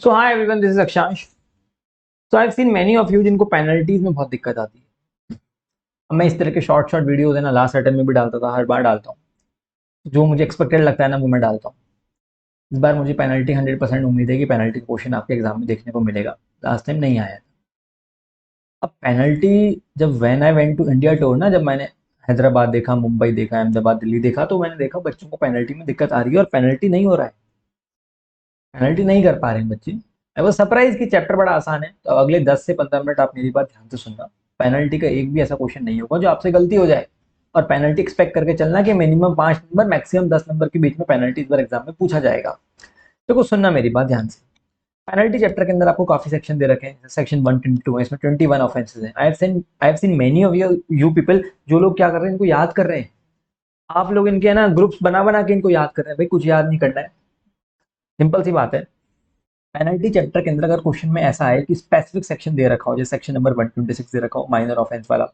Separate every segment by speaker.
Speaker 1: So hi everyone, this is Akshansh. So I have seen many of you जिनको penalties में बहुत दिक्कत आती है। अब मैं इस तरह के शॉर्ट शॉर्ट वीडियोस है ना, लास्ट अटेम्प्ट में भी डालता था, हर बार डालता हूँ। जो मुझे एक्सपेक्टेड लगता है ना वो मैं डालता हूँ। इस बार मुझे पेनल्टी 100% उम्मीद है कि पेनल्टी क्वेश्चन आपके एग्जाम में देखने को मिलेगा। लास्ट टाइम नहीं आया था। अब पेनल्टी, जब when I went to India tour ना, जब मैंने हैदराबाद देखा, मुंबई देखा, अहमदाबाद, दिल्ली देखा, तो मैंने देखा बच्चों को पेनल्टी में दिक्कत आ रही है और पेनल्टी नहीं हो रहा है। पेनल्टी नहीं कर पा रहे हैं बच्चे। आई वाज सरप्राइज कि चैप्टर बड़ा आसान है। तो अगले 10 से 15 मिनट आप मेरी बात ध्यान से सुनना। पेनल्टी का एक भी ऐसा क्वेश्चन नहीं होगा जो आपसे गलती हो जाए। और पेनल्टी एक्सपेक्ट करके चलना कि मिनिमम 5 नंबर, मैक्सिमम 10 नंबर के बीच में पेनल्टी इस बार एग्जाम में पूछा जाएगा। तो कुछ सुनना मेरी बात ध्यान से। पेनल्टी चैप्टर के अंदर आपको काफी सेक्शन दे रखे हैं। सेक्शन 122 है, इसमें 21 ऑफेंसेस हैं। आई have seen many of you people जो लोग क्या कर रहे हैं, इनको याद कर रहे हैं। आप लोग इनके है ना ग्रुप्स बना बना के इनको याद कर रहे हैं। भाई कुछ याद नहीं करना है, सिंपल सी बात है। पेनल्टी चैप्टर के अंदर अगर क्वेश्चन में ऐसा है कि स्पेसिफिक सेक्शन दे रखा हो, जैसे सेक्शन नंबर 126 दे रखा हो माइनर ऑफेंस वाला,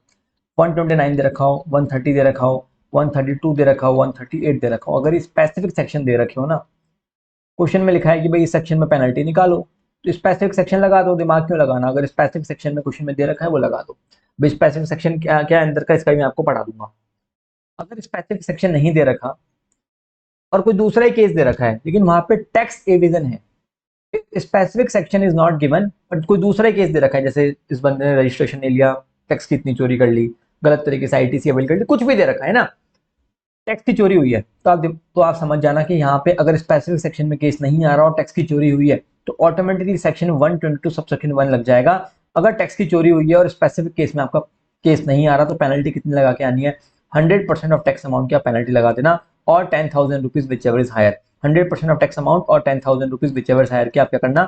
Speaker 1: 129 दे रखा हो, 130 दे रखा हो, 132 दे रखा हो, 138 दे रखा हो, अगर स्पेसिफिक सेक्शन दे रखे हो ना, क्वेश्चन में लिखा है कि भाई इस सेक्शन में पेनल्टी निकालो, तो स्पेसिफिक सेक्शन लगा दो। दिमाग क्यों लगाना? अगर स्पेसिफिक सेक्शन में क्वेश्चन में दे रखा है वो लगा दो। भाई स्पेसिफिक सेक्शन क्या क्या अंदर का, इसका भी मैं आपको पढ़ा दूंगा। अगर स्पेसिफिक सेक्शन नहीं दे रखा और कोई दूसरा ही केस दे रखा है, लेकिन वहां पे टैक्स एविजन है, specific section is not given, but कोई दूसरा केस दे रखा है, जैसे इस बंदे ने रजिस्ट्रेशन नहीं लिया, टैक्स की इतनी चोरी कर ली, गलत तरीके से आईटीसी अवेल कर ली, कुछ भी दे रखा है ना, टैक्स की चोरी हुई है, तो आप समझ जाना कि यहाँ पे अगर स्पेसिफिक सेक्शन में केस नहीं आ रहा और टैक्स की चोरी हुई है, तो ऑटोमेटिकली सेक्शन 122 सब सेक्शन 1 लग जाएगा। अगर टैक्स की चोरी हुई है और स्पेसिफिक केस में आपका केस नहीं आ रहा, तो पेनल्टी कितनी लगा के आनी है? 100% ऑफ टैक्स अमाउंट की आप पेनल्टी लगा देना, और 10,000 rupees whichever is higher. 100% of tax amount और 10,000 रुपीज विच एवर हायर की आप क्या करना?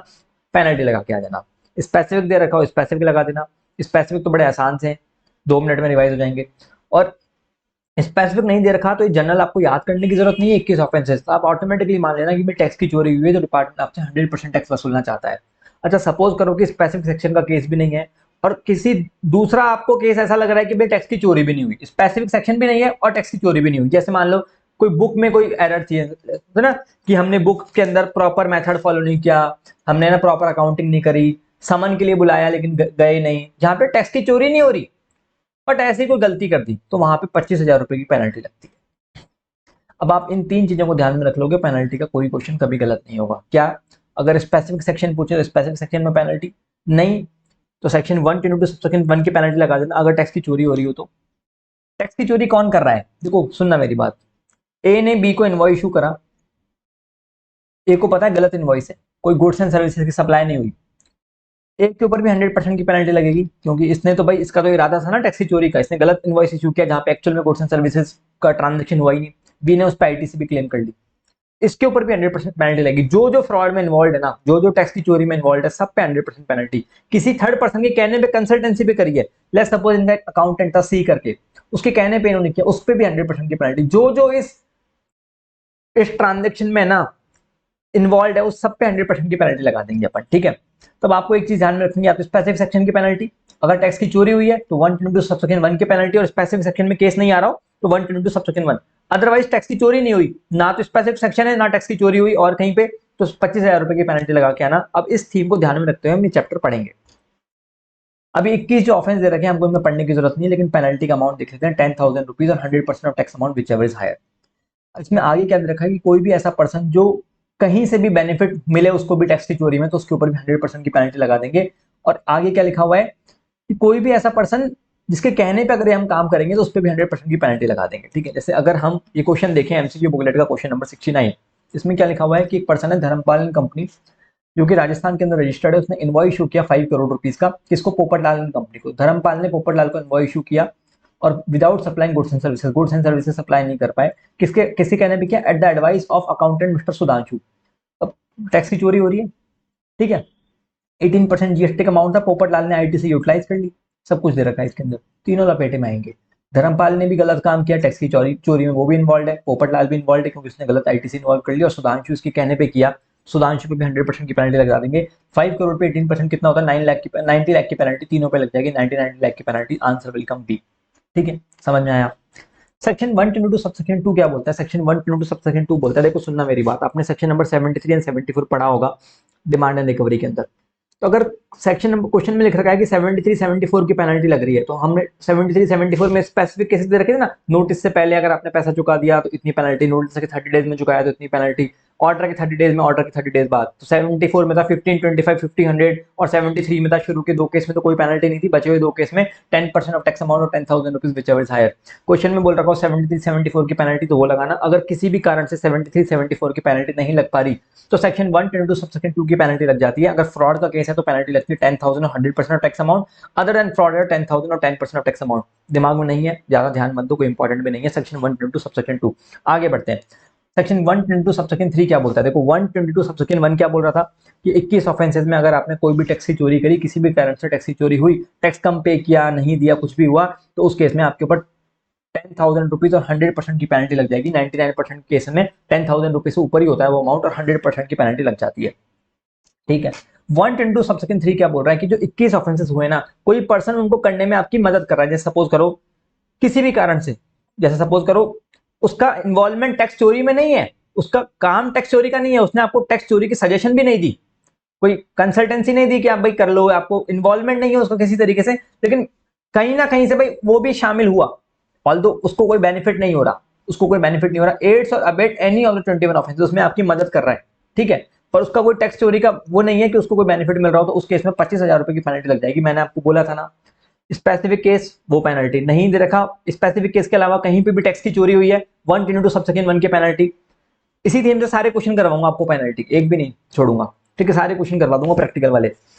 Speaker 1: पेनल्टी लगा के आ जाना। स्पेसिफिक दे रखा हो, स्पेसिफिक लगा देना। स्पेसिफिक तो बड़े आसान से 2 मिनट में रिवाइज हो जाएंगे। और स्पेसिफिक नहीं दे रखा तो ये जनरल आपको याद करने की जरूरत नहीं है। 21 ऑफेंसेस तो आप ऑटोमेटिकली मान लेना कि टैक्स की चोरी हुई है, तो डिपार्टमेंट आपसे 100% टैक्स वसूलना चाहता है। अच्छा, सपोज करो कि स्पेसिफिक सेक्शन का केस भी नहीं है और किसी दूसरा आपको केस ऐसा लग रहा है कि भाई टैक्स की चोरी भी नहीं हुई, स्पेसिफिक सेक्शन भी नहीं है और टैक्स की चोरी भी नहीं हुई। जैसे मान लो कोई बुक में कोई एरर थी, है ना, कि हमने बुक के अंदर प्रॉपर मेथड फॉलो नहीं किया, हमने ना प्रॉपर अकाउंटिंग नहीं करी, समन के लिए बुलाया लेकिन गए नहीं, जहां पे टैक्स की चोरी नहीं हो रही, बट ऐसी कोई गलती कर दी, तो वहां पे 25,000 रुपए की पेनल्टी लगती है। अब आप इन 3 चीजों को ध्यान में रख लोगे, पेनल्टी का कोई क्वेश्चन कभी गलत नहीं होगा। क्या? अगर स्पेसिफिक सेक्शन पूछे तो स्पेसिफिक सेक्शन में पेनल्टी नहीं, तो सेक्शन 122 सेक्शन 1 की पेनल्टी लगा देना। अगर टैक्स की चोरी हो रही हो तो टैक्स की चोरी कौन कर रहा है? देखो सुनना मेरी बात। ए ने बी को इनवॉइस इशू करा, ए को पता है गलत इनवॉइस है, कोई गुड्स एंड सर्विसेज की सप्लाई नहीं हुई, एक के ऊपर भी 100% की पेनल्टी लगेगी, क्योंकि इसने तो भाई, इसका तो इरादा था ना टैक्स की चोरी का, इसने गलत इनवॉइस इशू किया जहां पे एक्चुअल में गुड्स एंड सर्विसेज का ट्रांजेक्शन हुआ ही नहीं। बी ने उस पर आईटीसी भी क्लेम कर ली, इसके ऊपर भी 100% पेनल्टी लगेगी। जो जो फ्रॉड में इन्वॉल्व है ना, जो जो टैक्स की चोरी में इन्वॉल्व है, सब पे 100% पेनल्टी। किसी थर्ड पर्सन के कहने पे कंसल्टेंसी पे करिए, लेट्स सपोज इनका अकाउंटेंट था सी करके, उसके कहने पे इन्होंने किया, उस पर भी 100% की पेनल्टी। जो जो इस ट्रांजेक्शन में ना इन्वॉल्व है, उस सब पे 100% की पेनल्टी लगा देंगे अपन, ठीक है। तब आपको एक चीज ध्यान में रखनी है, आप स्पेसिफिक सेक्शन की पेनल्टी, अगर टैक्स की चोरी हुई है तो 122 सब सेक्शन 1 की पेनल्टी, और स्पेसिफिक सेक्शन में केस नहीं आ रहा हो तो 122 सब सेक्शन 1। अदरवाइज टैक्स की चोरी नहीं हुई ना, तो स्पेसिफिक सेक्शन है ना टैक्स की चोरी हुई और कहीं पे, तो 25,000 रुपए की पेनल्टी लगा के आना। अब इस थीम को ध्यान में रखते हुए हम ये चैप्टर पढ़ेंगे। अभी 21 जो ऑफेंस दे रखे हैं हमको इनमें पढ़ने की जरूरत नहीं है, लेकिन पेनल्टी का अमाउंट देख लेते हैं, 10,000 रुपीज और 100% of tax amount whichever is higher. इसमें आगे क्या दे रखा है कि कोई भी ऐसा पर्सन जो कहीं से भी बेनिफिट मिले उसको भी टैक्स की चोरी में, तो उसके ऊपर भी 100% की पेनल्टी लगा देंगे। और आगे क्या लिखा हुआ है कि कोई भी ऐसा पर्सन जिसके कहने पे अगर हम काम करेंगे तो उस पर भी 100% की पेनल्टी लगा देंगे, ठीक है। जैसे अगर हम ये क्वेश्चन देखें एमसीक्यू बुकलेट का क्वेश्चन नंबर 69, इसमें क्या लिखा हुआ है कि एक पर्सन है धर्मपाल कंपनी, जो कि राजस्थान के अंदर रजिस्टर्ड है, उसने इनवॉइस इशू किया 5 करोड़ रुपीज का, किसको? पोपटलाल कंपनी को। धर्मपाल ने पोपटलाल को इनवॉइस इशू किया और without supplying goods and services supply नहीं कर पाए, किसके कहने पे किया? At the advice of accountant mister Sudhanshu. अब टैक्स की चोरी हो रही है, ठीक है। 18% जीएसटी का अमाउंट था, पोपटलाल ने आईटी से यूटिलाइज कर ली, सब कुछ दे रखा है इसके अंदर, तीनों लपेटे में आएंगे। धर्मपाल ने भी गलत काम किया, टैक्स की चोरी चोरी में वो भी इन्वॉल्व है, पोपटलाल भी इन्वॉल्व है क्योंकि उसने गलत आईटीसी इन्वॉल्व कर लिया, और सुधांशु इसके कहने पे किया, सुधांशु पे भी 100% की पेनल्टी लगा देंगे। 5 करोड़ पे 18% कितना होता है? 9 लाख की 90 लाख की पेनल्टी, तीनों पे लग जाएगी 99 लाख की penalty. Answer will come B, ठीक है। समझ में आया? सेक्शन 122 सबसेक्शन 2 क्या बोलता है? सेक्शन 122 सबसेक्शन 2 बोलता है, देखो सुनना मेरी बात, आपने सेक्शन नंबर 73 एंड 74 पढ़ा होगा डिमांड एंड रिकवरी के अंदर। तो अगर सेक्शन नंबर क्वेश्चन में लिख रखा है कि 73 74 की पेनल्टी लग रही है, तो हमने 73 74 में स्पेसिफिक केसेस दे रखे थे ना, नोटिस से पहले अगर आपने पैसा चुका दिया तो इतनी पेनल्टी, नोटिस के 30 डेज में चुकाया तो इतनी पेनल्टी, ऑर्डर के 30 डेज में, ऑर्डर के 30 डेज बाद। तो 74 में था 15 25 50 100 और 73 में था शुरू के 2 केस में तो कोई पेनल्टी नहीं थी, बचे हुए 2 केस में 10% ऑफ टैक्स अमाउंट और 10,000 rupees whichever is higher. Question में बोल रखा हो 73 74 की पेनल्टी, तो वो लगाना। अगर किसी भी कारण से 73 74 की पेनल्टी नहीं लग पा रही तो सेक्शन 122 सबसेक्शन 2 की पेनल्टी लग जाती है। अगर फ्रॉड का केस है तो पेनल्टी लगती है 10,000 और 100% of tax amount, other than fraud है 10,000 और 10% ऑफ टैक्स अमाउंट। दिमाग में नहीं है, ज्यादा ध्यान मत दो, कोई इंपॉर्टेंट भी नहीं है। Section 122 subsection 2। आगे बढ़ते हैं, सेक्शन 122 सबसेक्शन 3 क्या बोलता है? देखो 122 सबसेक्शन 1 क्या बोल रहा था कि 21 ऑफेंसेस में अगर आपने कोई भी टैक्स की चोरी करी, किसी भी कारण से टैक्स की चोरी हुई, टैक्स कम पे किया, नहीं दिया, कुछ भी हुआ, तो उस केस में आपके ऊपर 10,000 रुपीज और 100% की पेनल्टी लग जाएगी। 99% केस में 10,000 रुपीज से ऊपर ही होता है वो अमाउंट और 100% की पेनल्टी लग जाती है। ठीक है। 122 सबसेक्शन 3 क्या बोल रहा है कि जो 21 ऑफेंसेस हुए ना, कोई पर्सन उनको करने में आपकी मदद कर रहा है, जैसे सपोज करो किसी भी कारण से, जैसे सपोज करो उसका इन्वॉल्वमेंट टैक्स चोरी में नहीं है, उसका काम टैक्स चोरी का नहीं है, उसने आपको टैक्स चोरी की सजेशन भी नहीं दी, कोई कंसल्टेंसी नहीं दी कि आप भाई कर लो, आपको इन्वॉल्वमेंट नहीं है उसको किसी तरीके से, लेकिन कहीं ना कहीं से भाई वो भी शामिल हुआ, ऑल्दो उसको कोई बेनिफिट नहीं हो रहा, उसको कोई बेनिफिट नहीं हो रहा, एड्स और abate any of the 21 offences, उसमें आपकी मदद कर रहा है, ठीक है, पर उसका कोई टैक्स चोरी का वो नहीं है कि उसको कोई बेनिफिट मिल रहा हो, तो उस केस में 25,000 रुपए की पेनल्टी लग जाएगी। मैंने आपको बोला था ना, स्पेसिफिक केस वो पेनल्टी नहीं दे रखा, स्पेसिफिक केस के अलावा कहीं पे भी टैक्स की चोरी हुई है 122 सबसेक्शन 1 की पेनल्टी। इसी थीम से सारे क्वेश्चन करवाऊंगा आपको, पेनल्टी एक भी नहीं छोड़ूंगा, ठीक है, सारे क्वेश्चन करवा दूंगा प्रैक्टिकल वाले।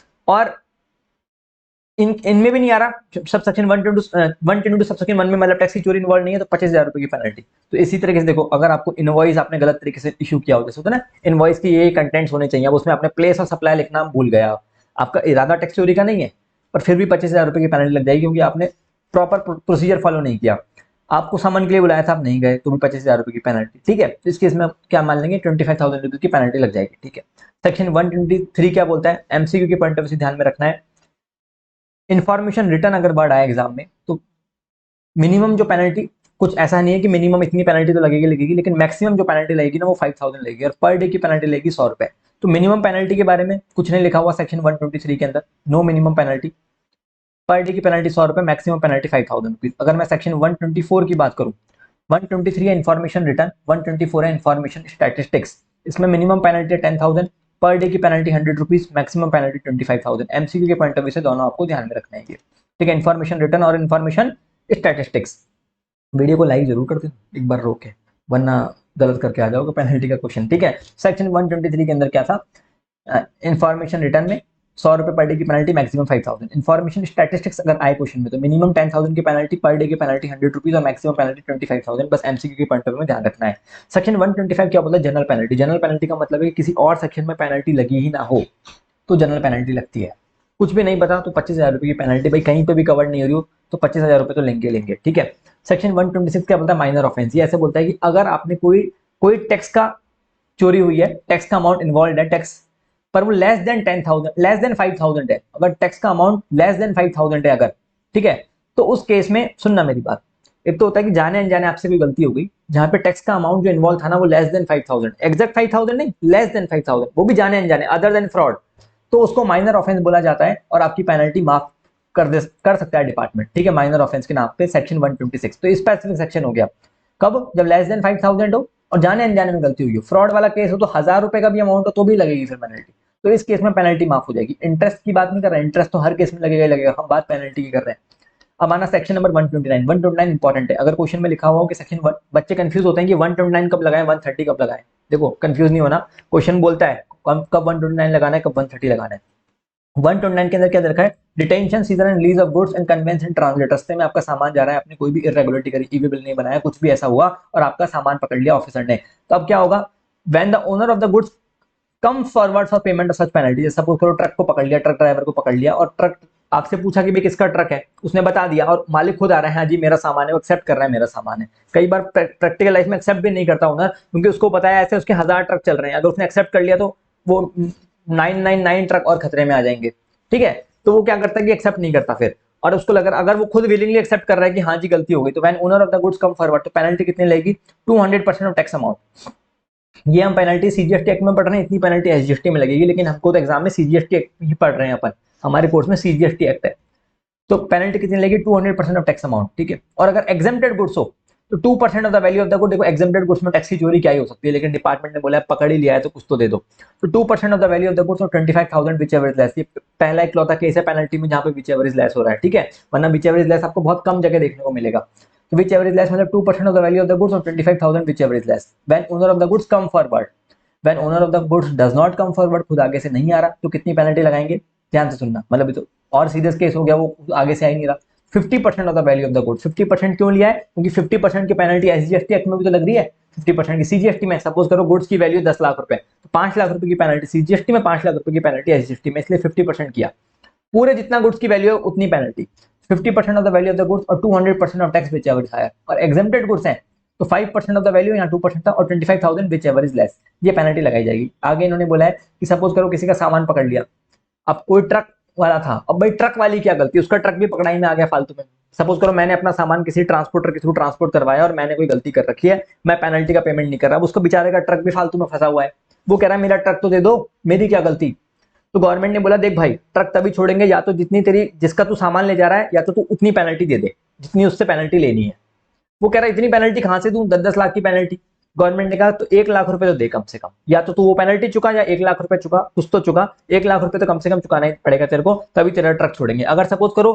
Speaker 1: और इनमें भी नहीं आ रहा सबसेक्शन 122 सबसेक्शन 1 में मतलब टैक्स की चोरी इन्वॉल्व नहीं है तो 25,000 रुपए की पेनल्टी। तो इसी तरीके से देखो, अगर आपको इनवॉइस आपने गलत तरीके से इशू किया हो, जैसे होता है ना इनवॉइस की ये कंटेंट्स होने चाहिए, अब उसमें आपने प्लेस और सप्लाई लिखना भूल गया, आपका इरादा टैक्स चोरी का नहीं है, पर फिर भी 25,000 रुपए की पेनल्टी लग जाएगी क्योंकि आपने प्रॉपर प्रोसीजर फॉलो नहीं किया। आपको समन के लिए बुलाया था, आप नहीं गए, तो भी 25,000 रुपए की पेनल्टी, ठीक है। इस केस में क्या मान लेंगे 25,000 रुपीज की पेनल्टी लग जाएगी, ठीक है। सेक्शन 123 क्या बोलता है? एमसीक्यू के पॉइंट ऑफ व्यू से ध्यान में रखना है, इन्फॉर्मेशन रिटर्न अगर वर्ड आया एग्जाम में तो मिनिमम जो पेनल्टी, कुछ ऐसा नहीं है कि मिनिमम इतनी पेनल्टी तो लगेगी लगेगी, लेकिन मैक्सिमम जो पेनल्टी लगेगी ना वो 5,000 लगेगी, और पर डे की पेनल्टी लगेगी 100 रुपए। तो मिनिमम पेनल्टी के बारे में कुछ नहीं लिखा हुआ सेक्शन 123 के अंदर, no minimum penalty, per day की पेनल्टी 100 रुपए, मैक्सिमम पेनल्टी 5,000 रुपीज। अगर मैं सेक्शन 124 की बात करूं, 123 है इन्फॉर्मेशन रिटर्न, 124 है इन्फॉर्मेशन स्टैटिस्टिक्स, इसमें मिनिमम पेनल्टी 10,000, पर डे की penalty 100 rupees, maximum penalty 25,000। MCQ के पॉइंट ऑफ व्यू से दोनों आपको ध्यान में रखना है, ठीक है, इन्फॉर्मेशन रिटर्न और इन्फॉर्मेशन स्टैटिस्टिक्स। वीडियो को लाइक जरूर कर दें एक बार रोक के, वरना गलत करके आ जाओगे पेनल्टी का क्वेश्चन, ठीक है। सेक्शन 123 के अंदर क्या था, इन्फॉर्मेशन रिटर्न में 100 रुपए पर डे की पेनल्टी, मैक्सिमम 5,000। इन्फॉर्मेशन स्टैटिस्टिक्स अगर आए क्वेश्चन में तो मिनिमम 10,000 की पेनल्टी, पर डे की पेनल्टी 100 रुपीज और मैक्सिमम पेनल्टी 25,000। बस एमसीक्यू के पॉइंट ऑफ व्यू में ध्यान रखना है। सेक्शन 125 क्या बोलता है? General penalty. जनरल पेनल्टी का मतलब है कि किसी और सेक्शन में पेनल्टी लगी ही ना हो तो जनरल पेनल्टी लगती है। कुछ भी नहीं पता तो 25,000 रुपए की पेनल्टी, भाई कहीं पे भी कवर नहीं हो रही हो तो 25,000 रुपए तो लेंगे लेंगे, ठीक है। सेक्शन 126 क्या बोलता है? Minor offence. ये ऐसे बोलता है कि अगर आपने कोई कोई टैक्स का चोरी हुई है, टैक्स का अमाउंट इन्वॉल्व है टैक्स, पर वो लेस देन 10,000 लेस देन 5,000 है, अगर टैक्स का अमाउंट लेस देन 5,000 है अगर, ठीक है, तो उस केस में सुनना मेरी बात, एक तो होता है कि जाने अनजाने आपसे कोई गलती हो गई जहां पे टैक्स का अमाउंट जो इन्वॉल्व था ना वो लेस देन 5,000, एग्जैक्ट 5,000 नहीं, लेस देन 5,000, वो भी जाने अनजाने, अदर देन फ्रॉड, तो उसको माइनर ऑफेंस बोला जाता है और आपकी पेनल्टी माफ कर सकता है डिपार्टमेंट, ठीक है, माइनर ऑफेंस के नाम पे सेक्शन 126। तो स्पेसिफिक सेक्शन हो गया कब? जब लेस देन 5,000 हो और जाने अनजाने में गलती हुई हो। फ्रॉड वाला केस हो तो 1,000 रुपए का भी अमाउंट हो तो भी लगेगी फिर पेनल्टी, तो इस केस में पेनल्टी माफ हो जाएगी। इंटरेस्ट की बात नहीं कर रहे हैं, इंटरेस्ट तो हर केस में लगेगा ही लगेगा, हम बात पेनल्टी की कर रहे हैं। अब आना सेक्शन नंबर 129। 129 इंपॉर्टेंट है, अगर क्वेश्चन में लिखा हुआ हो कि सेक्शन 1, बच्चे कंफ्यूज होते हैं कि 129 कब लगाएं 130 कब लगाएं। देखो कंफ्यूज नहीं होना, क्वेश्चन बोलता है कब 129 लगाना है कब 130 लगाना है। 129 के अंदर क्या रखा है? Detention, seizure and release of goods and conveyance and translate. रास्ते में आपका सामान जा रहा है, आपने कोई भी इरेगुलरिटी करी, ईवी बिल नहीं बनाया, कुछ भी ऐसा हुआ और आपका सामान पकड़ लिया ऑफिसर ने, तो अब क्या होगा? When the owner of the goods come forward for payment of such penalty. Suppose करो ट्रक को पकड़ लिया, ट्रक ड्राइवर को पकड़ लिया और ट्रक आपसे पूछा कि भाई किसका ट्रक है, उसने बता दिया और मालिक खुद आ रहा है, हाँ जी मेरा सामान है, वो एक्सेप्ट कर रहा है मेरा सामान है। कई बार प्रैक्टिकल लाइफ में एक्सेप्ट भी नहीं करता ओनर, क्योंकि उसको पता है ऐसे उसके 1,000 ट्रक चल रहे हैं, अगर उसने एक्सेप्ट कर लिया तो वो 999 ट्रक और खतरे में आ जाएंगे, ठीक है, तो वो क्या करता है कि एक्सेप्ट नहीं करता फिर। और उसको अगर वो खुद विलिंगली एक्सेप्ट कर रहा है कि हाँ जी गलती हो गई, तो when owner of the goods come forward, तो पेनल्टी कितनी लगेगी 200% ऑफ टैक्स अमाउंट। ये हम पेनल्टी सीजीएसटी एक्ट में पढ़ रहे हैं, इतनी पेनल्टी एसजीएसटी में लगेगी, लेकिन हमको तो एग्जाम में सीजीएसटी एक्ट ही पढ़ रहे हैं अपन, हमारे कोर्स में सीजीएसटी एक्ट है। तो पेनल्टी कितनी लगेगी 200% ऑफ टैक्स अमाउंट, ठीक है। और अगर एग्जेम्प्टेड गुड्स हो तो 2% of the value of the good. देखो एग्जेम्प्टेड गुड्स में टैक्स की चोरी क्या ही हो सकती है, लेकिन डिपार्टमेंट ने बोला है पकड़ ही लिया है तो कुछ तो दे दो। तो 2% of the value of the goods और 25,000 विच एवर इज लेस। ये पहला इकलौता केस है पेनल्टी में जहां पे विच एवर इज लेस हो रहा है, ठीक है, वरना विच एवर इज लेस आपको बहुत कम जगह देखने को मिलेगा। तो विच एवर इज लेस मतलब 2% of the value of the goods और 25,000 which ever is less when owner of the goods come forward. When owner of the goods does not come forward, खुद आगे से नहीं आ रहा, तो कितनी पेनल्टी लगाएंगे, ध्यान से सुनना, मतलब तो और सीरियस केस हो गया, वो आगे से आ ही नहीं रहा। 50% of the value of the good. 50% क्यों लिया है, क्योंकि 50% की पेनल्टी एसजीएसटी एक्ट में भी तो लग रही है, 50% की सीजीएसटी में। सपोज करो गुड्स की वैल्यू 10 लाख रुपए, तो 5 लाख रुपए की पेनल्टी सीजीएसटी में, 5 लाख रुपए की पेनल्टी एसजीएसटी में, इसलिए 50% किया। पूरे जितना गुड्स की वैल्यू है उतनी penalty, 50% of the value of the goods और 200% of tax whichever higher. और एग्जेम्प्टेड गुड्स हैं तो 5% ऑफ द वैल्यू, यहाँ 2% था, और 25,000 विच एवर इज लेस, ये पेनल्टी लगाई जाएगी। आगे इन्होंने बोला है कि सपोज करो किसी का सामान पकड़ लिया, अब कोई ट्रक वाला था, अब भाई ट्रक वाली क्या गलती, उसका ट्रक भी पकड़ाई में आ गया फालतू में। सपोज करो मैंने अपना सामान किसी ट्रांसपोर्टर के थ्रू ट्रांसपोर्ट करवाया और मैंने कोई गलती कर रखी है, मैं पेनल्टी का पेमेंट नहीं कर रहा, उसको बेचारे का ट्रक भी फालतू में फंसा हुआ है, वो कह रहा है मेरा ट्रक तो दे दो, मेरी क्या गलती। तो गवर्नमेंट ने बोला देख भाई ट्रक तभी छोड़ेंगे या तो जितनी तेरी जिसका तू सामान ले जा रहा है, या तो तू उतनी पेनल्टी दे दे जितनी उससे पेनल्टी लेनी है। वो कह रहा है इतनी पेनल्टी कहां से दूं, 10-10 लाख की पेनल्टी। गवर्नमेंट ने कहा तो 1 लाख रुपए तो दे कम से कम, या तो तू वो पेनल्टी चुका या 1 लाख रुपए चुका, कुछ तो चुका, 1 लाख रुपए तो कम से कम चुकाना ही पड़ेगा तेरे को, तभी तेरा ट्रक छोड़ेंगे। अगर सपोज करो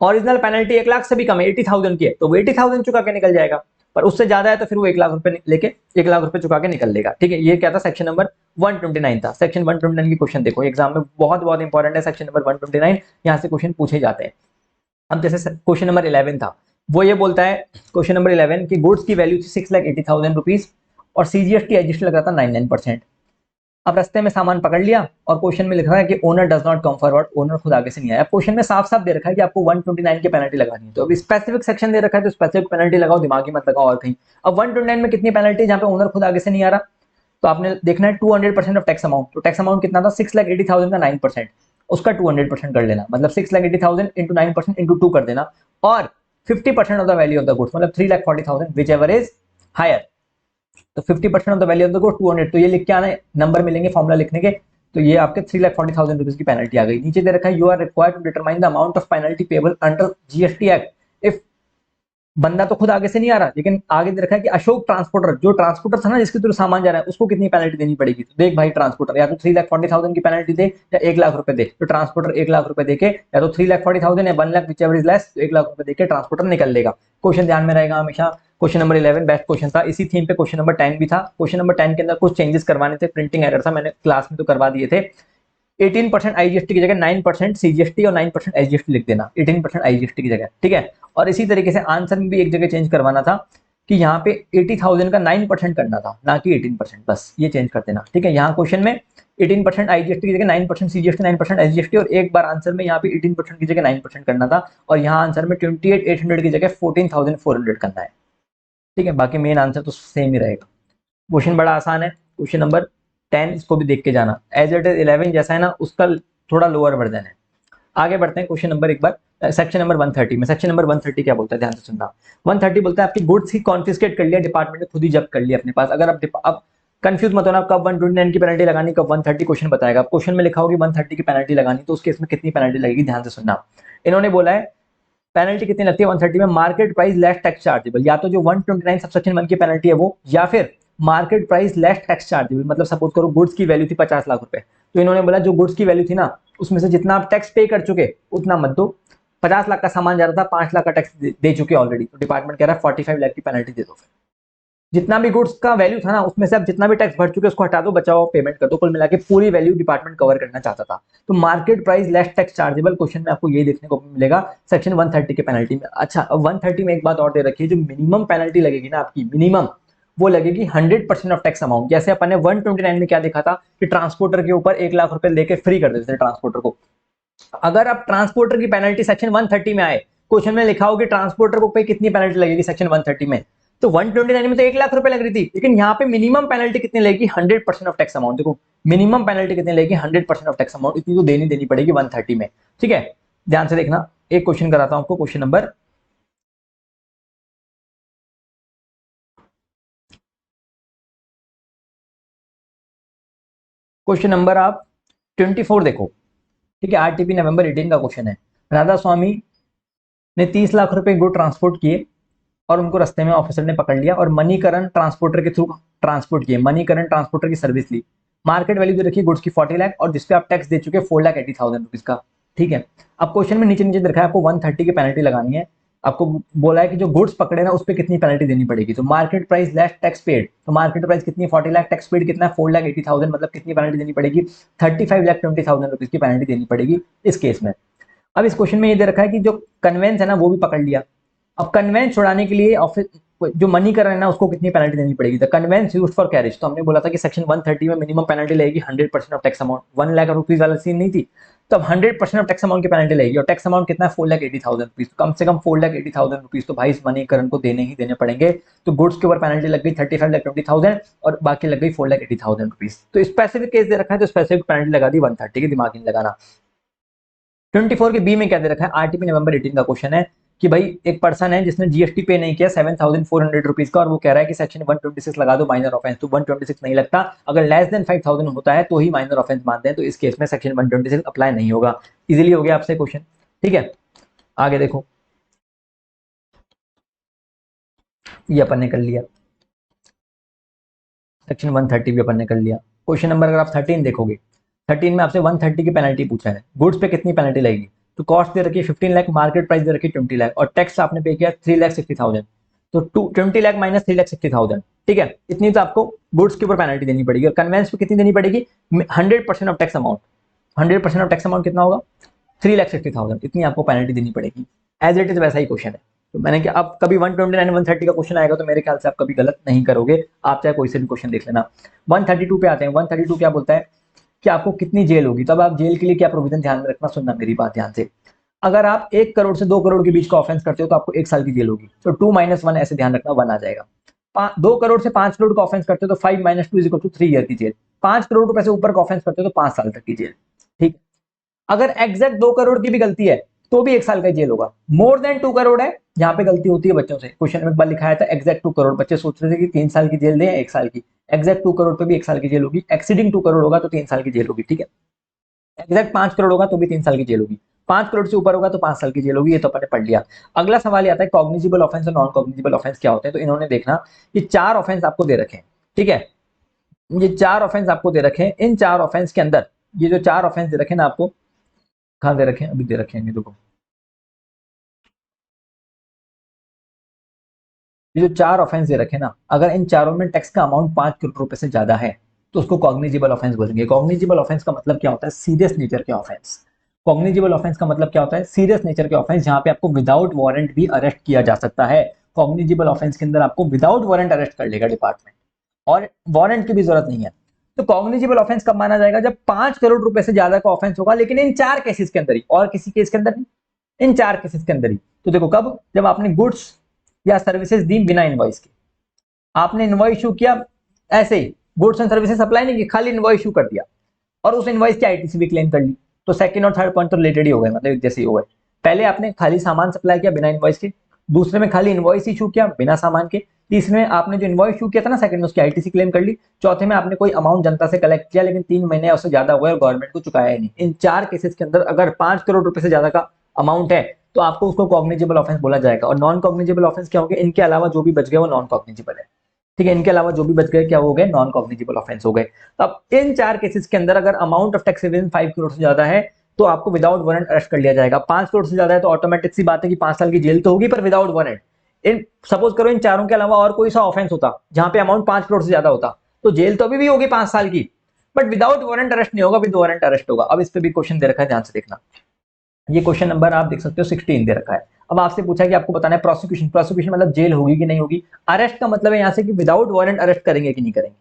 Speaker 1: ओरिजिनल पेनल्टी 1 लाख से भी कम है, 80,000 की है, तो वो 80,000 चुका के निकल जाएगा, पर उससे ज्यादा है तो फिर वो 1 लाख रुपए लेके 1 लाख रुपए चुका के निकल लेगा, ठीक है। ये क्या था, सेक्शन नंबर 129 था। सेक्शन 129 की क्वेश्चन देखो एग्जाम में बहुत बहुत इंपॉर्टेंट है, सेक्शन नंबर 129, यहाँ से क्वेश्चन पूछे जाते हैं। अब जैसे क्वेश्चन नंबर 11 था, वो ये बोलता है क्वेश्चन नंबर 11 की गुड्स की वैल्यू थी 6,80,000 रुपीज और सीजीएसटी एडजस्ट लगा था 99%। अब रास्ते में सामान पकड़ लिया और क्वेश्चन में लिख रहा है कि owner does not come forward, owner खुद आगे से नहीं आया। क्वेश्चन में साफ साफ दे रखा है कि आपको 129 की पेनल्टी लगानी है, तो अब स्पेसिफिक सेक्शन दे रखा है तो स्पेसिफिक पेनल्टी लगाओ, दिमागी मत लगाओ और कहीं। अब 129 में कितनी पेनल्टी जहां पे ओनर खुद आगे से नहीं आ रहा, तो आपने देखना है 200% ऑफ टैक्स अमाउंट। तो टैक्स अमाउंट कितना था 6,80,000 का 9%, उसका 200% कर लेना, मतलब 6,80,000 इंटू 9% इंटू 2 कर देना, और 50% of the value of the goods मतलब 3,40,000 विच एवर इज हायर। तो 50% of the value of the goods 200, तो ये लिख के आना है, नंबर मिलेंगे फॉर्मुला लिखने के, तो ये आपके 3,40,000 रुपीज की पेनल्टी आ गई। नीचे दे रखा है you are required to determine the amount of penalty payable under GST act if, बंदा तो खुद आगे से नहीं आ रहा, लेकिन आगे दे रखा है कि अशोक ट्रांसपोर्टर, जो ट्रांसपोर्टर था ना जिसके थ्रू सामान जा रहा है, उसको कितनी पेनल्टी देनी पड़ेगी। तो देख भाई ट्रांसपोर्टर या तो 3,40,000 की पेनल्टी दे या 1 लाख रुपए दे, तो ट्रांसपोर्टर 1 लाख रुपए देके या तो 3,40,000 या 1 lakh which ever is less, तो 1 लाख रुपए देके ट्रांसपोर्टर निकल लेगा। क्वेश्चन ध्यान में रहेगा हमेशा। क्वेश्चन नंबर 11 बेस्ट क्वेश्चन था, इसी थीम पे क्वेश्चन नंबर 10 भी था। क्वेश्चन नंबर 10 के अंदर कुछ चेंजेस करवाने थे, प्रिंटिंग एरर था, मैंने क्लास में तो करवा दिए थे। 18% आईजीएसटी की जगह 9% सीजीएसटी और 9% एसजीएसटी लिख देना, 18% आईजीएसटी की जगह, ठीक है। और इसी तरीके से आंसर में भी एक जगह चेंज करवाना था कि यहाँ पे 80,000 का 9% करना था, ना कि 18%, बस ये चेंज कर देना, ठीक है। यहाँ क्वेश्चन में 18% आईजीएसटी की जगह 9% सीजीएसटी 9% एसजीएसटी, और एक बार आंसर में यहाँ पे 18% की जगह 9% करना था, और यहाँ आंसर में 28,800 की जगह 14,400 करना है, ठीक है। बाकी मेन आंसर तो सेम ही रहेगा। क्वेश्चन बड़ा आसान है, क्वेश्चन नंबर 10 इसको भी देख के जाना, एज इट इज 11 जैसा है ना उसका थोड़ा लोअर वर्जन है। आगे बढ़ते हैं क्वेश्चन नंबर एक बार सेक्शन नंबर 130 में। सेक्शन नंबर 130 क्या बोलता है, ध्यान से सुनना। 130 बोलता है आपकी गुड्स ही कॉन्फिस्केट कर लिया डिपार्टमेंट ने, खुद ही जब्त कर लिया अपने पास। अगर आप अब कंफ्यूज मत होना कब 129 की पेनल्टी लगानी, कब 130 क्वेश्चन बताएगा। क्वेश्चन में लिखा होगी 130 की पेनल्टी लगानी, तो उस केस में कितनी पेनल्टी लगेगी, ध्यान से सुनना। इन्होंने बोला है पेनल्टी कितनी लगती है 130 में, market price less tax chargeable, या तो जो 129 सबसेक्शन 1 की पेनल्टी है वो, या फिर market price less tax chargeable, मतलब सपोज करो गुड्स की वैल्यू थी 50 लाख रुपए, तो इन्होंने बोला जो गुड्स की वैल्यू थी ना उसमें से जितना आप टैक्स पे कर चुके उतना मत दो। 50 लाख का सामान जा रहा था, 5 लाख का टैक्स दे चुके ऑलरेडी, तो डिपार्टमेंट कह रहा है 45 लाख की पेनल्टी दे दो। फिर जितना भी गुड्स का वैल्यू था ना उसमें से आप जितना भी टैक्स भर चुके उसको हटा दो, बचाओ पेमेंट कर दो। कुल मिला के पूरी वैल्यू डिपार्टमेंट कवर करना चाहता था। तो market price less tax chargeable question में आपको ये देखने को मिलेगा सेक्शन 130 के पेनल्टी में। अच्छा, अब 130 में एक बात और दे रखी है, जो मिनिमम पेनल्टी लगेगी ना आपकी, मिनिमम वो लगेगी 100% ऑफ टैक्स अमाउंट। जैसे अपन ने 129 में क्या देखा था कि ट्रांसपोर्टर के ऊपर 1 लाख रुपए लेके फ्री कर देते थे ट्रांसपोर्टर को। अगर आप ट्रांसपोर्टर की पेनल्टी सेक्शन 130 में आए, क्वेश्चन में लिखा हो कि ट्रांसपोर्टर को पे कितनी पेनल्टी लगेगी सेक्शन 130 में, तो 129 में तो 1 लाख रुपए लग रही थी, लेकिन यहाँ पे मिनिमम पेनल्टी कितनी लगेगी 100% ऑफ टैक्स अमाउंट। देखो मिनिमम पेनल्टी कितनी लगेगी 100% ऑफ टैक्स अमाउंट, इतनी तो देनी पड़ेगी 130 में, ठीक है। ध्यान से देखना एक क्वेश्चन कराता हूं आपको, क्वेश्चन नंबर आप 24 देखो। ठीक है, आरटीपी नवंबर 18 का क्वेश्चन है। राधा स्वामी ने 30 लाख रुपए गुड ट्रांसपोर्ट किए और उनको रास्ते में ऑफिसर ने पकड़ लिया और मनीकरण ट्रांसपोर्टर के थ्रू ट्रांसपोर्ट किए, मनीकरण ट्रांसपोर्टर की सर्विस ली। मार्केट वैल्यू जो रखी गुड्स की 40 लाख और जिसपे आप टैक्स दे चुके 4,80,000 रुपीज का। ठीक है, अब क्वेश्चन में नीचे नीचे दिखा है आपको 130 की पेनल्टी लगानी है। आपको बोला है कि जो गुड्स पकड़े ना उस पर कितनी पेनल्टी देनी पड़ेगी। तो market price less tax paid, तो मार्केट प्राइस कितनी 40 लाख, टैक्स पेड कितना है 4,80,000, मतलब कितनी पेनल्टी देनी पड़ेगी 35,20,000 रुपीज की पेनल्टी देनी पड़ेगी इस केस में। अब इस क्वेश्चन में ये दे रखा है कि जो कन्वेंस है ना वो भी पकड़ लिया। अब कन्वेंस छुड़ाने के लिए ऑफिस जो मनी कर रहे हैं ना उसको कितनी पेनल्टी देनी पड़ेगी। The conveyance used for carriage, तो हमने बोला था कि सेक्शन 130 में मिनिमम पेनल्टी लगेगी 100% of tax amount. 1 lakh rupees वाला सीन नहीं थी, तो अब 100% ऑफ टैक्स अमाउंट की पेनल्टी लगेगी और टैक्स अमाउंट कितना है 4,80,000 रुपीज। कम से कम 4,80,000 रुपीज तो भाई इस मनी करन को देने ही देने पड़ेंगे। तो गुड्स के ऊपर पेनल्टी लग गई 35,20,000 और बाकी लग गई 4,80,000 रुपीज। तो स्पेसिफिक केस दे रखा है तो स्पेसिफिक पेनल्टी लगा दी 130 की, दिमाग नहीं लगाना। 24 के बी में क्या दे रखा है, आरटीपी नवंबर 18 का क्वेश्चन है कि भाई एक पर्सन है जिसने जीएसटी पे नहीं किया 7,400 रुपीज का और वो कह रहा है कि सेक्शन 126 लगा दो माइनर ऑफेंस। तो 126 नहीं लगता, अगर लेस देन 5,000 होता है तो ही माइनर ऑफेंस मानते हैं। तो इस केस में सेक्शन 126 अप्लाई नहीं होगा। इजीली हो गया आपसे क्वेश्चन। ठीक है, आगे देखो, ये अपन ने कर लिया, सेक्शन 130 भी अपन ने कर लिया। क्वेश्चन नंबर अगर आप 13 देखोगे, 13 में आपसे 130 की पेनल्टी पूछा है, गुड्स पे कितनी पेनल्टी लगेगी। तो कॉस्ट दे रखी है 15 लाख, मार्केट प्राइस दे रखी है 20 लाख और टैक्स आपने पे किया 3,60,000। तो 20 लाख माइनस 3,60,000, ठीक है, इतनी तो आपको गुड्स के ऊपर पेनल्टी देनी पड़ेगी। और कन्वेंस पे कितनी देनी पड़ेगी 100% of tax amount. 100% of tax amount कितना होगा 3,60,000, इतनी आपको पेनल्टी देनी पड़ेगी। एज इट इज वैसा ही क्वेश्चन है। तो मैंने कि अब कभी 129 130 का क्वेश्चन आएगा तो मेरे ख्याल से आप कभी गलत नहीं करोगे, आप चाहे कोई से भी क्वेश्चन देख लेना। 132 पे आते हैं। 132 क्या बोलता है कि आपको कितनी जेल होगी। तो अब आप जेल के लिए क्या प्रोविजन ध्यान में रखना, सुनना मेरी बात ध्यान से। अगर आप 1 करोड़ से 2 करोड़ के बीच का ऑफेंस करते हो तो आपको 1 साल की जेल होगी। तो 2 - 1 ऐसे ध्यान रखना, 1 आ जाएगा। 2 करोड़ से 5 करोड़ का ऑफेंस करते हो तो 5 - 2 = 3 ईयर की जेल। 5 करोड़ रुपए से ऊपर का ऑफेंस करते हो तो 5 साल तक की जेल। ठीक, अगर एग्जैक्ट 2 करोड़ की भी गलती है तो भी 1 साल का जेल होगा। मोर देन 2 करोड़ है, जहां पे गलती होती है बच्चों से। क्वेश्चन में एक बार लिखाया था एग्जैक्ट 2 करोड़, बच्चे सोच रहे थे कि 3 साल की जेल दें 1 साल की। एग्जैक्ट 2 करोड़ पे भी 1 साल की जेल होगी। एक्सीडिंग 2 करोड़ होगा तो 3 साल की जेल होगी। ठीक है, एग्जैक्ट 5 करोड़ होगा तो भी 3 साल की जेल होगी। 5 करोड़ से ऊपर होगा तो 5 साल की जेल होगी। ये तो अपन ने पढ़ लिया। अगला सवाल आता है कॉग्निजिबल ऑफेंस और नॉन कॉग्निजिबल ऑफेंस क्या होते हैं। तो इन्होंने देखना, ये 4 ऑफेंस आपको दे रखे हैं। ठीक है, ये 4 ऑफेंस आपको दे रखे हैं। इन 4 ऑफेंस के अंदर ये जो 4 ऑफेंस दे रखे हैं ना आपको, कहां दे रखे हैं, अभी दे रखे हैं, देखो ये जो 4 ऑफेंस दे रखे हैं ना, अगर इन चारों में टैक्स का अमाउंट 5 करोड़ रुपए से ज्यादा है तो उसको कॉग्निजिबल ऑफेंस बोलेंगे। कॉग्निजिबल ऑफेंस का मतलब क्या होता है, सीरियस नेचर के ऑफेंस। कॉग्निजिबल ऑफेंस का मतलब क्या होता है, सीरियस नेचर के ऑफेंस, जहां पे आपको विदाउट वारंट भी अरेस्ट किया जा सकता है। कॉग्निजिबल ऑफेंस के अंदर आपको विदाउट वारंट अरेस्ट कर लेगा डिपार्टमेंट, और वारंट की भी जरूरत नहीं है। तो कॉग्निजिबल ऑफेंस कब माना जाएगा, जब 5 करोड़ रुपए से ज्यादा का ऑफेंस होगा, लेकिन इन 4 केसेस के अंदर ही, और किसी केस के अंदर नहीं, इन 4 केसेस के अंदर ही। तो देखो कब, जब आपने गुड्स या सर्विसेज दी बिना इनवॉइस के, आपने इनवॉइस इशू किया ऐसे ही, गुड्स एंड सर्विसेज सप्लाई नहीं की, खाली इनवॉइस इशू कर दिया और उस इनवॉइस की आईटीसी भी क्लेम कर ली। तो सेकंड और थर्ड पॉइंट तो रिलेटेड ही हो गए, मतलब एक जैसे ही हो गए। पहले आपने खाली सामान सप्लाई किया बिना इनवॉइस के, दूसरे में खाली इनवॉइस इशू किया बिना सामान के, तीसरे में आपने जो इनवॉइस इशू किया था ना सेकंड में, उसकी आईटीसी क्लेम कर ली, चौथे में आपने कोई अमाउंट जनता से कलेक्ट किया लेकिन 3 महीने उससे ज्यादा हुआ और गवर्नमेंट को चुकाया ही नहीं। इन 4 केसेस के अंदर अगर 5 करोड़ रुपए से ज्यादा का अमाउंट है तो आपको उसको कॉग्निजिबल ऑफेंस बोला जाएगा। और नॉन कॉग्निजिबल ऑफेंस क्या होंगे, इनके अलावा जो भी बच गए वो नॉन कॉग्निजिबल है। ठीक है, इनके अलावा जो भी बच गए क्या हो गए, नॉन कॉग्निजिबल ऑफेंस हो गए। तो अब इन 4 केसेस के अंदर अगर amount of tax evasion 5 crore से ज्यादा है तो आपको विदाउट वारंट अरेस्ट कर लिया जाएगा। 5 करोड़ से ज्यादा है तो ऑटोमेटिक सी बात है कि 5 साल की जेल तो होगी, पर विदाउट वारंट। इन सपोज करो इन चारों के अलावा और कोई सा ऑफेंस होता जहां पे अमाउंट 5 करोड़ से ज्यादा होता, तो जेल तो अभी भी होगी 5 साल की, बट विदाउट वारंट अरेस्ट नहीं होगा, विद वारंट अरेस्ट होगा। अब इस पे भी क्वेश्चन दे रखा है, ध्यान से देखना। ये क्वेश्चन नंबर आप देख सकते हो 16 दे रखा है। अब आपसे पूछा कि आपको बताना है प्रोसिक्यूशन। प्रोसिक्यूशन मतलब जेल होगी कि नहीं होगी। अरेस्ट का मतलब है यहां से कि विदाउट वारंट अरेस्ट करेंगे कि नहीं करेंगे,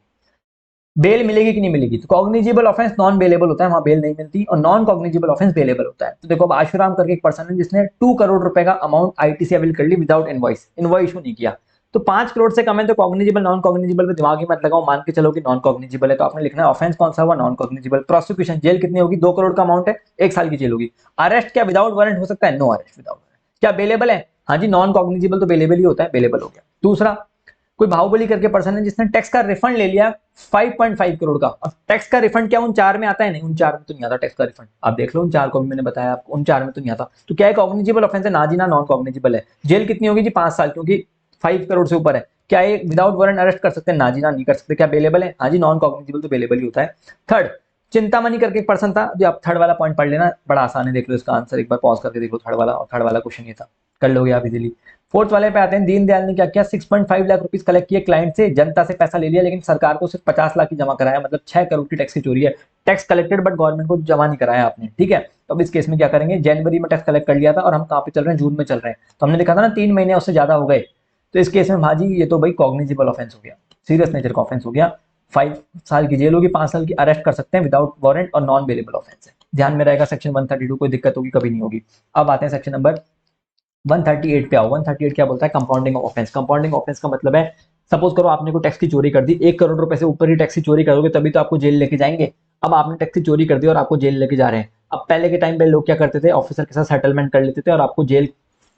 Speaker 1: बेल मिलेगी कि नहीं मिलेगी। तो कॉग्निजिबल ऑफेंस नॉन बेलेबल होता है, वहां बेल नहीं मिलती, और नॉन कॉग्निजिबल ऑफेंस बेलेबल होता है। तो देखो अब आशुराम करके एक पर्सन है जिसने 2 करोड़ रुपए का अमाउंट आईटीसी अवेल कर ली विदाउट इनवॉइस, इनवॉइस इशू नहीं किया, तो 5 करोड़ से कम है तो कॉग्निजिबल नॉन कॉग्निजिबल पे दिमाग ही मत लगाओ, मान के चलो कि नॉन कॉग्निजिबल है तो आपने लिखना है ऑफेंस कौन सा हुआ, नॉन कॉग्निजिबल। प्रोसिक्यूशन, जेल कितनी होगी, 2 करोड़ का अमाउंट है, 1 साल की जेल होगी। अरेस्ट क्या विदाउट वारंट हो सकता है, नो अरेस्ट विदाउट वारंट। क्या बेलेबल है, हाँ जी, नॉन कॉग्निजिबल तो बेलेबल ही होता है, बेलेबल हो गया। दूसरा, कोई बाहुबली करके पर्सन है जिसने टैक्स का रिफंड ले लिया 5.5 करोड़ का, और टैक्स का रिफंड क्या उन 4 में आता है, नहीं उन 4 में तो नहीं आता टैक्स का रिफंड, आप देख लो उन 4 को भी मैंने बताया आपको, उन 4 में तो नहीं आता। तो क्या है, कॉग्निजिबल ऑफेंस है, ना जी ना, नॉन कॉग्निजिबल है। जेल कितनी होगी जी, 5 साल, क्योंकि 5 करोड़ से ऊपर है। क्या ये विदाउट वारंट अरेस्ट कर सकते हैं, ना जी ना, नहीं कर सकते। क्या बेलेबल है, हाँ जी, नॉन कॉग्निजिबल तो बेलेबल ही होता है। थर्ड, चिंतामणि करके एक पर्सन था, जो आप थर्ड वाला पॉइंट पढ़ लेना, बड़ा आसान है, देख लो इसका आंसर, एक बार पॉज करके देख लो थर्ड वाला, और थर्ड वाला क्वेश्चन ये था, कर लोगे आप इजीली। फोर्थ वाले पे आते हैं, दीनदयाल ने क्या किया, 6.5 लाख रुपीस कलेक्ट किए क्लाइंट से, जनता से पैसा ले लिया, लेकिन सरकार को सिर्फ 50 लाख ही जमा कराया, मतलब 6 करोड़ की टैक्स की चोरी है। टैक्स कलेक्टेड बट गवर्नमेंट को जमा नहीं कराया आपने, ठीक है। तो अब इस केस में क्या करेंगे, जनवरी में टैक्स कलेक्ट कर लिया था और हम कहाँ पे चल रहे हैं, जून में चल रहे हैं, तो हमने लिखा था ना 3 महीने उससे ज्यादा हो गए, तो इस केस में भाजी ये तो भाई कॉग्निजिबल ऑफेंस हो गया, सीरियस नेचर का ऑफेंस हो गया। 5 साल की जेल होगी, 5 साल की अरेस्ट कर सकते हैं विदाउट वारंट, और नॉन बेलेबल ऑफेंस है, ध्यान में रहेगा। सेक्शन 132 कोई दिक्कत होगी कभी नहीं होगी। अब आते हैं सेक्शन नंबर 138 पे आओ। 138 क्या बोलता है, compounding of offence. Compounding offence का मतलब है, सपोज करो आपने कोई टैक्स की चोरी कर दी, 1 करोड़ रुपए से ऊपर ही टैक्स की चोरी करोगे तभी तो आपको जेल लेके जाएंगे। अब आपने टैक्स की चोरी कर दी और आपको जेल लेके जा रहे हैं। अब पहले के टाइम पे लोग क्या करते थे, ऑफिसर के साथ सेटलमेंट कर लेते थे और आपको जेल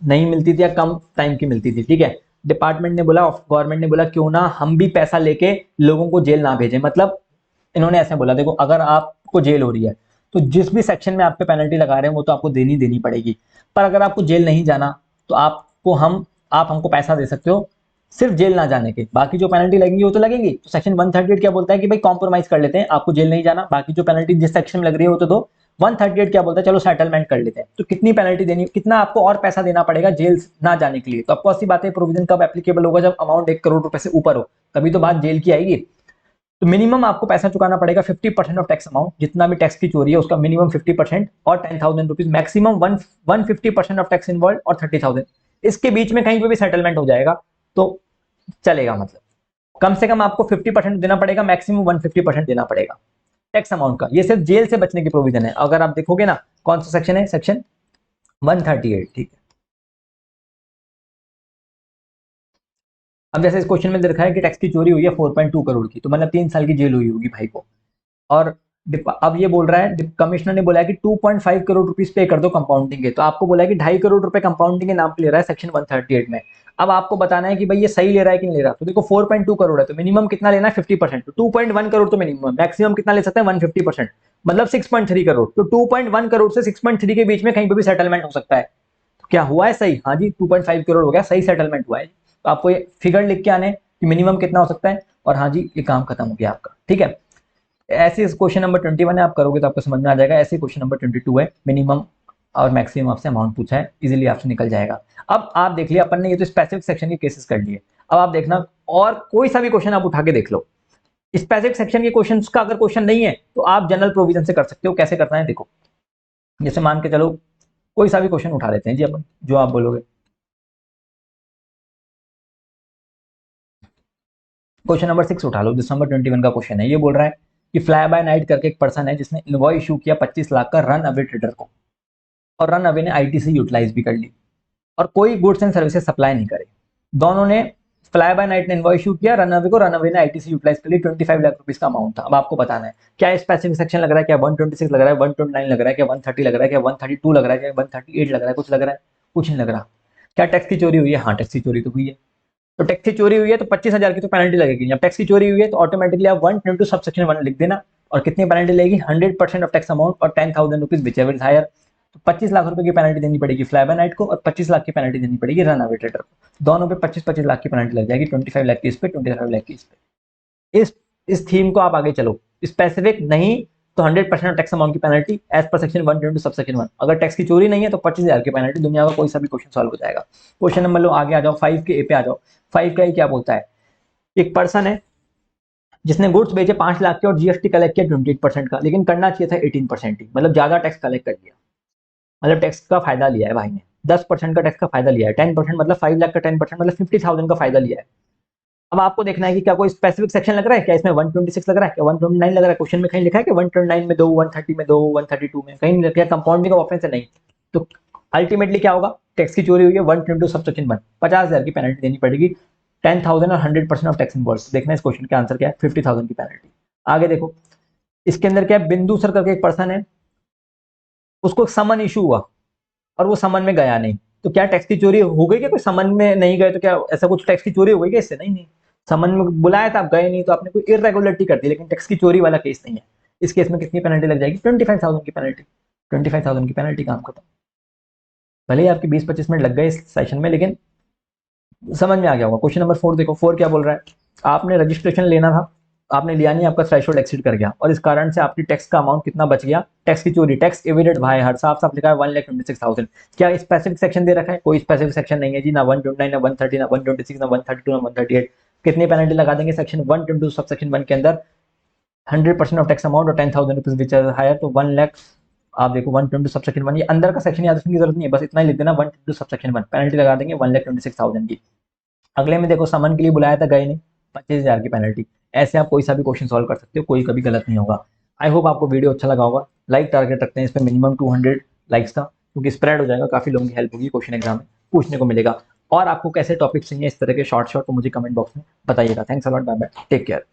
Speaker 1: नहीं मिलती थी या कम टाइम की मिलती थी, ठीक है। डिपार्टमेंट ने बोला, गवर्नमेंट ने बोला क्यों ना हम भी पैसा लेके लोगों को जेल ना भेजें, मतलब इन्होंने ऐसे बोला, देखो अगर आपको जेल हो रही है तो जिस भी सेक्शन में आप पे पेनल्टी लगा रहे हैं वो तो आपको देनी देनी पड़ेगी, पर अगर आपको जेल नहीं जाना तो आप हमको पैसा दे सकते हो सिर्फ जेल ना जाने के, बाकी जो पेनल्टी लगेंगी वो तो लगेंगी। तो सेक्शन 138 क्या बोलता है कि भाई कॉम्प्रोमाइज कर लेते हैं, आपको जेल नहीं जाना, बाकी जो पेनल्टी जिस सेक्शन में लग रही है वो तो दो। 138 क्या बोलता है, चलो सेटलमेंट कर लेते हैं, तो कितनी पेनल्टी देनी, कितना आपको और पैसा देना पड़ेगा जेल ना जाने के लिए। तो आपको ऐसी बात है, प्रोविजन कब एप्लीकेबल होगा, जब अमाउंट 1 करोड़ रुपए से ऊपर हो, तभी तो बात जेल की आएगी। तो मिनिमम आपको पैसा चुकाना पड़ेगा 50% ऑफ टैक्स अमाउंट, जितना भी टैक्स की चोरी है उसका मिनिमम 50%, और 10,000 rupees, maximum 150% of tax involve, और 30,000। इसके बीच में कहीं पे भी सेटलमेंट हो जाएगा तो चलेगा, मतलब कम से कम आपको 50% देना पड़ेगा, मैक्सिमम 150% देना पड़ेगा टैक्स अमाउंट का। ये सिर्फ जेल से बचने की प्रोविजन है। अगर आप देखोगे ना कौन सा सेक्शन है, सेक्शन 138, ठीक है। अब जैसे इस क्वेश्चन में दे रखा है कि टैक्स की चोरी हुई है 4.2 करोड़ की, तो मतलब 3 साल की जेल हुई होगी भाई को। और अब ये बोल रहा है, कमिश्नर ने बोला है कि 2.5 करोड़ रुपीस पे कर दो कंपाउंडिंग के, तो आपको बोला है कि 2.5 करोड़ रुपए कंपाउंडिंग के नाम पे ले रहा है सेक्शन 138 में। अब आपको बताना है कि भाई ये सही ले रहा है कि नहीं ले रहा। तो देखो 4.2 करोड़ है तो मिनिमम कितना लेना है, 50%, तो 2.1 करोड़ तो मिनिमम, मैक्सिमम कितना ले सकते हैं 150%, मतलब 6.3 करोड़। तो 2.1 करोड़ से 6.3 के बीच में कहीं पे भी सेटलमेंट हो सकता है। तो क्या हुआ है सही, हाँ जी 2.5 करोड़ हो गया, सही सेटलमेंट हुआ है। तो आपको ये फिगर लिख के आने कि मिनिमम कितना हो सकता है, और हाँ जी ये काम खत्म हो गया आपका, ठीक है। ऐसे क्वेश्चन नंबर 21 है, आप करोगे तो आपको समझ में आ जाएगा। ऐसे क्वेश्चन नंबर 22 है, मिनिमम और मैक्सिमम आपसे अमाउंट पूछा है, इजीली आपसे निकल जाएगा। अब आप देख लिया अपन ने, ये तो स्पेसिफिक सेक्शन के केसेस कर लिए। अब आप देखना और कोई सा भी क्वेश्चन आप उठा के देख लो, स्पेसिफिक सेक्शन के क्वेश्चन का अगर क्वेश्चन नहीं है तो आप जनरल प्रोविजन से कर सकते हो। कैसे करना है देखो, जैसे मान के चलो कोई सा भी क्वेश्चन उठा लेते हैं जी अपन, जो आप बोलोगे। क्वेश्चन नंबर 6 उठा लो, दिसंबर 21 का क्वेश्चन है। ये बोल रहा है कि फ्लाई बाय नाइट करके एक पर्सन है जिसने इनवॉइस इशू किया 25 लाख का रन अवे ट्रेडर को, और रन अवे ने आईटीसी यूटिलाइज भी कर ली, और कोई गुड्स एंड सर्विसेज सप्लाई नहीं करे। दोनों ने, फ्लाई बाय नाइट ने इनवॉइस इशू किया रन अवे को, रन अवे ने आईटीसी यूटिलाइज कर ली, 25 लाख रुपीज का अमाउंट था। अब आपको बताना है क्या स्पेसिफिक सेक्शन लग रहा है, क्या 126 लग रहा है, 129 लग रहा है, क्या 130 लग रहा है, क्या 132 लग रहा है, क्या 138 लग रहा है, कुछ लग रहा है, कुछ नहीं लग रहा। क्या टैक्स की चोरी हुई है, हाँ टैक्स की चोरी तो हुई है। तो टैक्स की चोरी हुई है तो 25,000 की तो पेनल्टी लगेगी। जब टैक्स की चोरी हुई है तो ऑटोमेटिकली आप 122 सब सेक्शन 1 लिख देना, और कितनी पेनल्टी लगेगी, 100% ऑफ टैक्स अमाउंट, और 10,000 rupees whichever is higher. तो 25 लाख रुपए की पेनल्टी देनी पड़ेगी फ्लाई बाय नाइट को, और 25 लाख की पेनल्टी देनी पड़ेगी रन अवे ट्रेडर को। दोनों पे 25-25 लाख की पेनल्टी लग जाएगी, 25 लाख की इस पे, 25 लाख की इस पे। इस थीम को आप आगे चलो, स्पेसिफिक नहीं तो 100% टैक्स अमाउंट की penalty as per section 122 sub section 1। अगर टैक्स की चोरी नहीं है तो 25,000 की पेनल्टी, दुनिया का कोई सा भी क्वेश्चन सॉल्व हो जाएगा। क्वेश्चन नंबर लो आगे आ जाओ, 5 के ए पे आ जाओ। 5 का ये क्या बोलता है, एक पर्सन है जिसने गुड्स बेचे 5 लाख के और जीएसटी कलेक्ट किया 28% का, लेकिन करना चाहिए था 18% ही, मतलब ज्यादा टैक्स कलेक्ट कर लिया, मतलब टैक्स का फायदा लिया है भाई ने, 10% का टैक्स का फायदा लिया है। 10% मतलब 5 लाख का 10% मतलब 50,000 का फायदा लिया है। अब आपको देखना है कि क्या कोई स्पेसिफिक सेक्शन लग रहा है, क्या इसमें 126 लग रहा है, क्या 129 लग रहा है। क्वेश्चन में कहीं लिखा है कि 129 में दो, 130 में दो, 132 में कहीं लिखा है कंपाउंडिंग ऑफ ऑफेंस है, नहीं। तो अल्टीमेटली क्या होगा, टैक्स की चोरी हुई है 122 सब सेक्शन 1, 50,000 की पेनल्टी देनी पड़ेगी। 10,000 और 100% ऑफ टैक्स इन्वॉल्व। देखना इस क्वेश्चन का आंसर क्या है, 50,000 की पेनल्टी। आगे देखो, इसके अंदर क्या है, बिंदु सर करके एक पर्सन है, उसको समन इशू हुआ और वो समन में गया नहीं, तो क्या टैक्स की चोरी हो गई? क्या कोई समन में नहीं गए तो क्या ऐसा कुछ टैक्स की चोरी हो गई क्या इससे? नहीं नहीं, समन में बुलाया था, आप गए नहीं, तो आपने कोई इरेगुलरिटी कर दी, लेकिन टैक्स की चोरी वाला केस नहीं है। इस केस में कितनी पेनल्टी लग जाएगी? 25,000 की पेनल्टी। 25,000 की पेनल्टी, काम खत्म। भले ही आपके 20-25 मिनट लग गए इस सेशन में, लेकिन समझ में आ गया होगा। क्वेश्चन नंबर 4 देखो, 4 क्या बोल रहा है, आपने रजिस्ट्रेशन लेना था, आपने लिया नहीं, आपका थ्रेशोल्ड एक्सीड कर गया, और इस कारण से आपकी टैक्स का अमाउंट कितना बच गया? टैक्स की चोरी, टैक्स एविडेड भाई हर साफ साफ लिखा है 1,26,000। क्या स्पेसिफिक सेक्शन दे रखा है? कोई स्पेसिफिक सेक्शन नहीं है जी, ना 129, ना 130, ना 126, ना 132, ना 138। कितनी पेनल्टी लगा देंगे? सेक्शन 122 सब सेक्शन 1 के अंदर 100% ऑफ टैक्स अमाउंट और 10,000 रुपीज विच आर हायर, तो 1 लाख। आप देखो 122 सब सेक्शन 1, ये अंदर का सेक्शन याद रखने की जरूरत नहीं है, बस इतना ही लिख देना 122 सब सेक्शन 1, पेनल्टी लगा देंगे 1,26,000 की। अगले में देखो, समन के लिए बुलाया था, गए नहीं, 25,000 की पेनल्टी। ऐसे आप कोई सा भी क्वेश्चन सॉल्व कर सकते हो, कोई कभी गलत नहीं होगा। आई होप आपको वीडियो अच्छा लगा होगा। लाइक टारगेट रखते हैं इस पर मिनिमम 200 लाइक्स का, क्योंकि स्प्रेड हो जाएगा, काफी लोगों की हेल्प होगी, क्वेश्चन एग्जाम में पूछने को मिलेगा। और आपको कैसे टॉपिक चाहिए इस तरह के शॉर्ट तो मुझे कमेंट बॉक्स में बताइएगा। Thanks a lot, bye bye, take care.